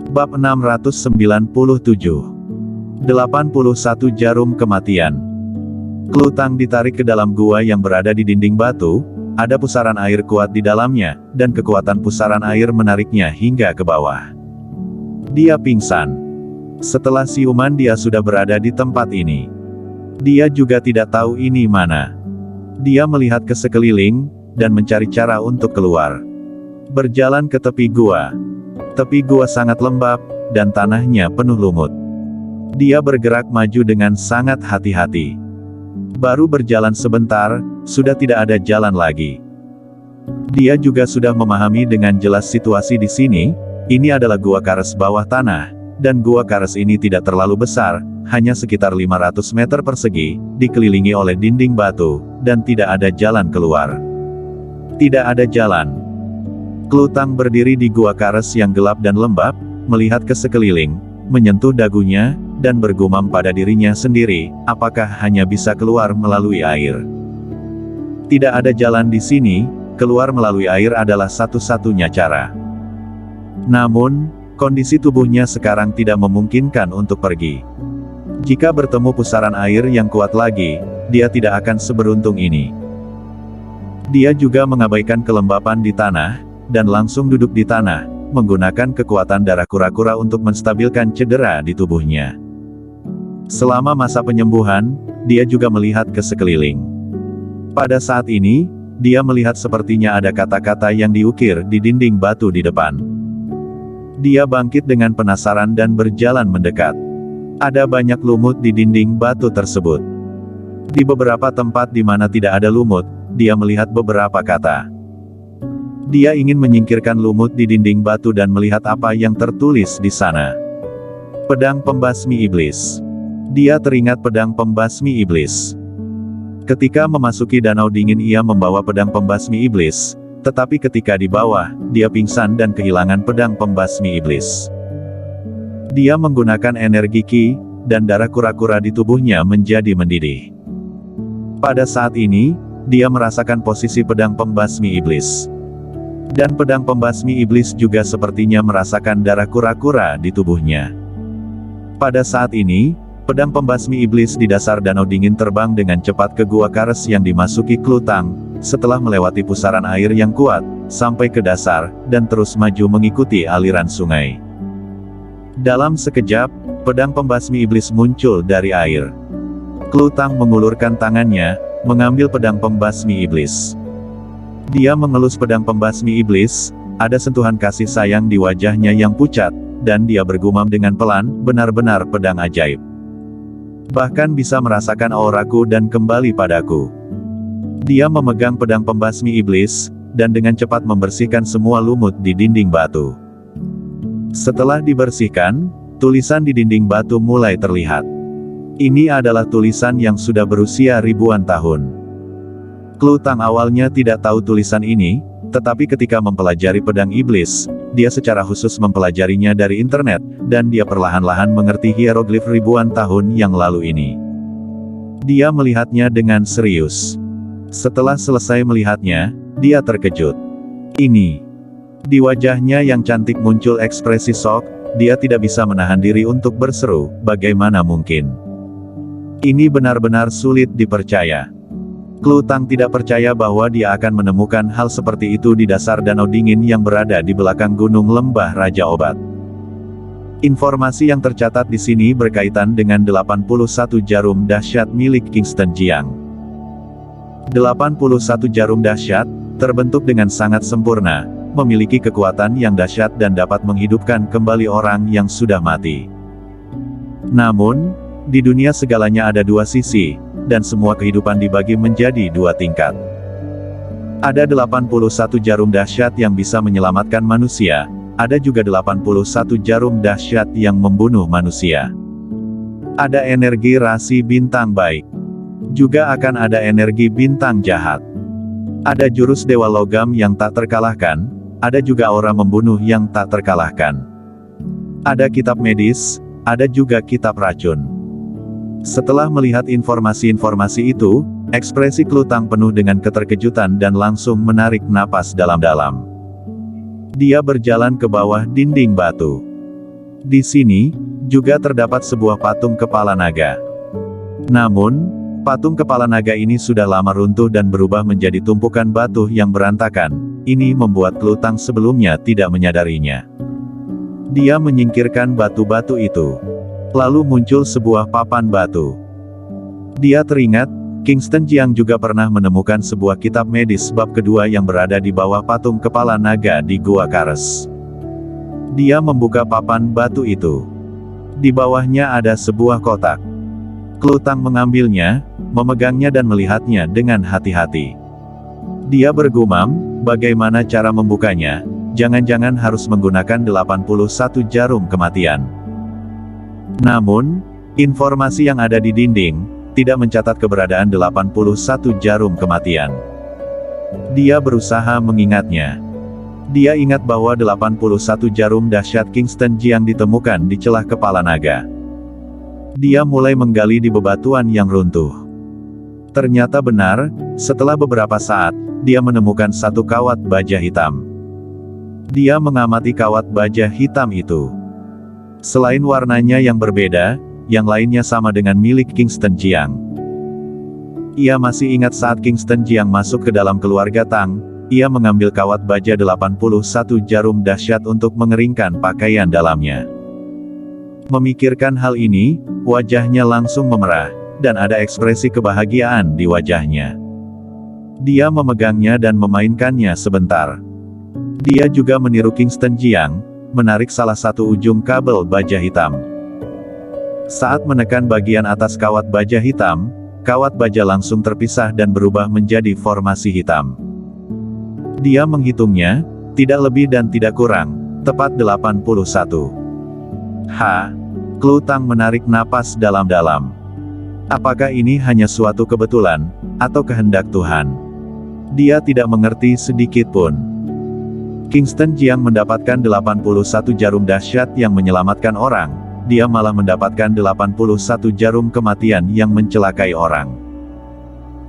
Bab 697. 81 Jarum Kematian. Klutang ditarik ke dalam gua yang berada di dinding batu, ada pusaran air kuat di dalamnya, dan kekuatan pusaran air menariknya hingga ke bawah. Dia pingsan. Setelah siuman dia sudah berada di tempat ini. Dia juga tidak tahu ini mana. Dia melihat ke sekeliling, dan mencari cara untuk keluar. Berjalan ke tepi gua. Tepi gua sangat lembab, dan tanahnya penuh lumut. Dia bergerak maju dengan sangat hati-hati. Baru berjalan sebentar, sudah tidak ada jalan lagi. Dia juga sudah memahami dengan jelas situasi di sini. Ini adalah gua Kares bawah tanah, dan gua Kares ini tidak terlalu besar, hanya sekitar 500 meter persegi, dikelilingi oleh dinding batu, dan tidak ada jalan keluar. Tidak ada jalan. Klutang berdiri di gua Kares yang gelap dan lembab, melihat ke sekeliling, menyentuh dagunya, dan bergumam pada dirinya sendiri, apakah hanya bisa keluar melalui air? Tidak ada jalan di sini, keluar melalui air adalah satu-satunya cara. Namun, kondisi tubuhnya sekarang tidak memungkinkan untuk pergi. Jika bertemu pusaran air yang kuat lagi, dia tidak akan seberuntung ini. Dia juga mengabaikan kelembapan di tanah, dan langsung duduk di tanah, menggunakan kekuatan darah kura-kura untuk menstabilkan cedera di tubuhnya. Selama masa penyembuhan, dia juga melihat ke sekeliling. Pada saat ini, dia melihat sepertinya ada kata-kata yang diukir di dinding batu di depan. Dia bangkit dengan penasaran dan berjalan mendekat. Ada banyak lumut di dinding batu tersebut. Di beberapa tempat di mana tidak ada lumut, dia melihat beberapa kata. Dia ingin menyingkirkan lumut di dinding batu dan melihat apa yang tertulis di sana. Pedang pembasmi iblis. Dia teringat pedang pembasmi iblis. Ketika memasuki danau dingin ia membawa pedang pembasmi iblis, tetapi ketika di bawah, dia pingsan dan kehilangan pedang pembasmi iblis. Dia menggunakan energi Ki, dan darah kura-kura di tubuhnya menjadi mendidih. Pada saat ini, dia merasakan posisi pedang pembasmi iblis. Dan pedang pembasmi iblis juga sepertinya merasakan darah kura-kura di tubuhnya. Pada saat ini, pedang pembasmi iblis di dasar danau dingin terbang dengan cepat ke gua Kares yang dimasuki Klutang, setelah melewati pusaran air yang kuat, sampai ke dasar, dan terus maju mengikuti aliran sungai. Dalam sekejap, pedang pembasmi iblis muncul dari air. Klutang mengulurkan tangannya, mengambil pedang pembasmi iblis. Dia mengelus pedang pembasmi iblis, ada sentuhan kasih sayang di wajahnya yang pucat, dan dia bergumam dengan pelan, benar-benar pedang ajaib. Bahkan bisa merasakan auraku dan kembali padaku. Dia memegang pedang pembasmi iblis, dan dengan cepat membersihkan semua lumut di dinding batu. Setelah dibersihkan, tulisan di dinding batu mulai terlihat. Ini adalah tulisan yang sudah berusia ribuan tahun. Klutang awalnya tidak tahu tulisan ini, tetapi ketika mempelajari pedang iblis, dia secara khusus mempelajarinya dari internet, dan dia perlahan-lahan mengerti hieroglif ribuan tahun yang lalu ini. Dia melihatnya dengan serius. Setelah selesai melihatnya, dia terkejut. Ini. Di wajahnya yang cantik muncul ekspresi shock, dia tidak bisa menahan diri untuk berseru, bagaimana mungkin? Ini benar-benar sulit dipercaya. Klutang tidak percaya bahwa dia akan menemukan hal seperti itu di dasar danau dingin yang berada di belakang gunung lembah Raja Obat. Informasi yang tercatat di sini berkaitan dengan 81 jarum dahsyat milik Kingston Jiang. 81 jarum dahsyat, terbentuk dengan sangat sempurna, memiliki kekuatan yang dahsyat dan dapat menghidupkan kembali orang yang sudah mati. Namun, di dunia segalanya ada dua sisi, dan semua kehidupan dibagi menjadi dua tingkat. Ada 81 jarum dahsyat yang bisa menyelamatkan manusia, ada juga 81 jarum dahsyat yang membunuh manusia. Ada energi rasi bintang baik. Juga akan ada energi bintang jahat. Ada jurus dewa logam yang tak terkalahkan, ada juga aura membunuh yang tak terkalahkan. Ada kitab medis, ada juga kitab racun. Setelah melihat informasi-informasi itu, ekspresi Klutang penuh dengan keterkejutan dan langsung menarik napas dalam-dalam. Dia berjalan ke bawah dinding batu. Di sini, juga terdapat sebuah patung kepala naga. Namun, patung kepala naga ini sudah lama runtuh dan berubah menjadi tumpukan batu yang berantakan. Ini membuat Klutang sebelumnya tidak menyadarinya. Dia menyingkirkan batu-batu itu. Lalu muncul sebuah papan batu. Dia teringat, Kingston Jiang juga pernah menemukan sebuah kitab medis bab kedua yang berada di bawah patung kepala naga di Gua Kares. Dia membuka papan batu itu. Di bawahnya ada sebuah kotak. Klutang mengambilnya, memegangnya dan melihatnya dengan hati-hati. Dia bergumam, bagaimana cara membukanya? Jangan-jangan harus menggunakan 81 jarum kematian. Namun, informasi yang ada di dinding, tidak mencatat keberadaan 81 jarum kematian. Dia berusaha mengingatnya. Dia ingat bahwa 81 jarum dahsyat Kingston Jiang ditemukan di celah kepala naga. Dia mulai menggali di bebatuan yang runtuh. Ternyata benar, setelah beberapa saat, dia menemukan satu kawat baja hitam. Dia mengamati kawat baja hitam itu. Selain warnanya yang berbeda, yang lainnya sama dengan milik Kingston Jiang. Ia masih ingat saat Kingston Jiang masuk ke dalam keluarga Tang, ia mengambil kawat baja 81 jarum dahsyat untuk mengeringkan pakaian dalamnya. Memikirkan hal ini, wajahnya langsung memerah, dan ada ekspresi kebahagiaan di wajahnya. Dia memegangnya dan memainkannya sebentar. Dia juga meniru Kingston Jiang, menarik salah satu ujung kabel baja hitam. Saat menekan bagian atas kawat baja hitam, kawat baja langsung terpisah dan berubah menjadi formasi hitam. Dia menghitungnya, tidak lebih dan tidak kurang, tepat 81. Klutang menarik napas dalam-dalam. Apakah ini hanya suatu kebetulan, atau kehendak Tuhan? Dia tidak mengerti sedikit pun. Kingston Jiang mendapatkan 81 jarum dahsyat yang menyelamatkan orang, dia malah mendapatkan 81 jarum kematian yang mencelakai orang.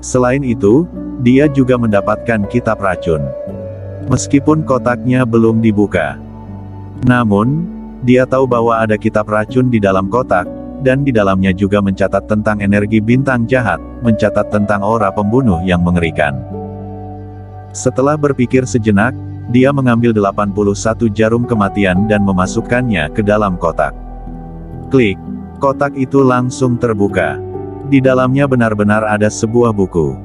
Selain itu, dia juga mendapatkan kitab racun. Meskipun kotaknya belum dibuka. Namun, dia tahu bahwa ada kitab racun di dalam kotak, dan di dalamnya juga mencatat tentang energi bintang jahat, mencatat tentang aura pembunuh yang mengerikan. Setelah berpikir sejenak, dia mengambil 81 jarum kematian dan memasukkannya ke dalam kotak. Klik, kotak itu langsung terbuka. Di dalamnya benar-benar ada sebuah buku.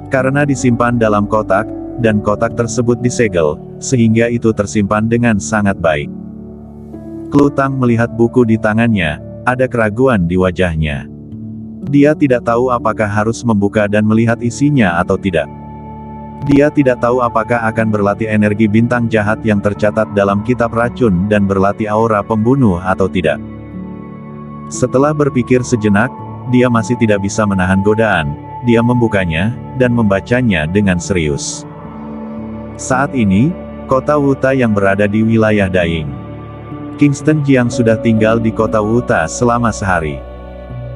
Karena disimpan dalam kotak, dan kotak tersebut disegel, sehingga itu tersimpan dengan sangat baik. Klutang melihat buku di tangannya, ada keraguan di wajahnya. Dia tidak tahu apakah harus membuka dan melihat isinya atau tidak. Dia tidak tahu apakah akan berlatih energi bintang jahat yang tercatat dalam kitab racun dan berlatih aura pembunuh atau tidak. Setelah berpikir sejenak, dia masih tidak bisa menahan godaan, dia membukanya, dan membacanya dengan serius. Saat ini, kota Wuta yang berada di wilayah Daying. Kingston Jiang sudah tinggal di kota Wuta selama sehari.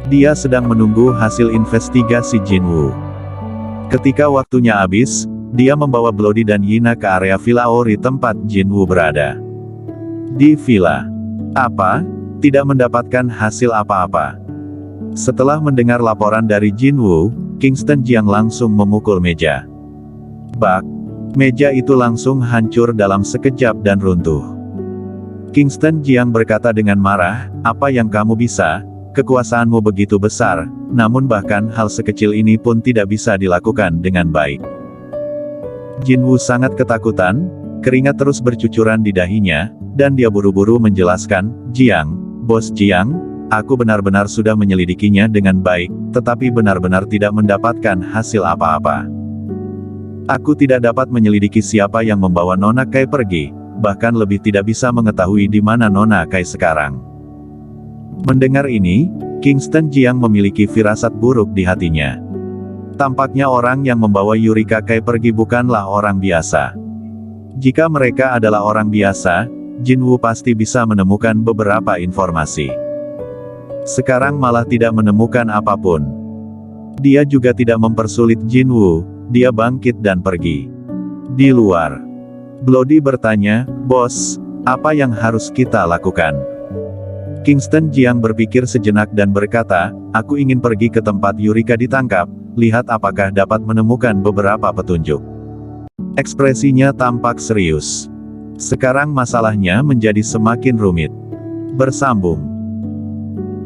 Dia sedang menunggu hasil investigasi Jinwu. Ketika waktunya habis, dia membawa Bloody dan Yina ke area Villa Ori tempat Jinwu berada. Di villa. Apa? Tidak mendapatkan hasil apa-apa. Setelah mendengar laporan dari Jinwu, Kingston Jiang langsung memukul meja. Bak! Meja itu langsung hancur dalam sekejap dan runtuh. Kingston Jiang berkata dengan marah, "Apa yang kamu bisa? Kekuasaanmu begitu besar, namun bahkan hal sekecil ini pun tidak bisa dilakukan dengan baik." Jinwu sangat ketakutan, keringat terus bercucuran di dahinya, dan dia buru-buru menjelaskan, "Jiang, Bos Jiang, aku benar-benar sudah menyelidikinya dengan baik, tetapi benar-benar tidak mendapatkan hasil apa-apa. Aku tidak dapat menyelidiki siapa yang membawa Nona Kai pergi, bahkan lebih tidak bisa mengetahui di mana Nona Kai sekarang." Mendengar ini, Kingston Jiang memiliki firasat buruk di hatinya. Tampaknya orang yang membawa Yurika Kai pergi bukanlah orang biasa. Jika mereka adalah orang biasa, Jinwu pasti bisa menemukan beberapa informasi. Sekarang malah tidak menemukan apapun. Dia juga tidak mempersulit Jinwu, dia bangkit dan pergi. Di luar, Bloody bertanya, "Bos, apa yang harus kita lakukan?" Kingston Jiang berpikir sejenak dan berkata, aku ingin pergi ke tempat Yurika ditangkap, lihat apakah dapat menemukan beberapa petunjuk. Ekspresinya tampak serius. Sekarang masalahnya menjadi semakin rumit. Bersambung.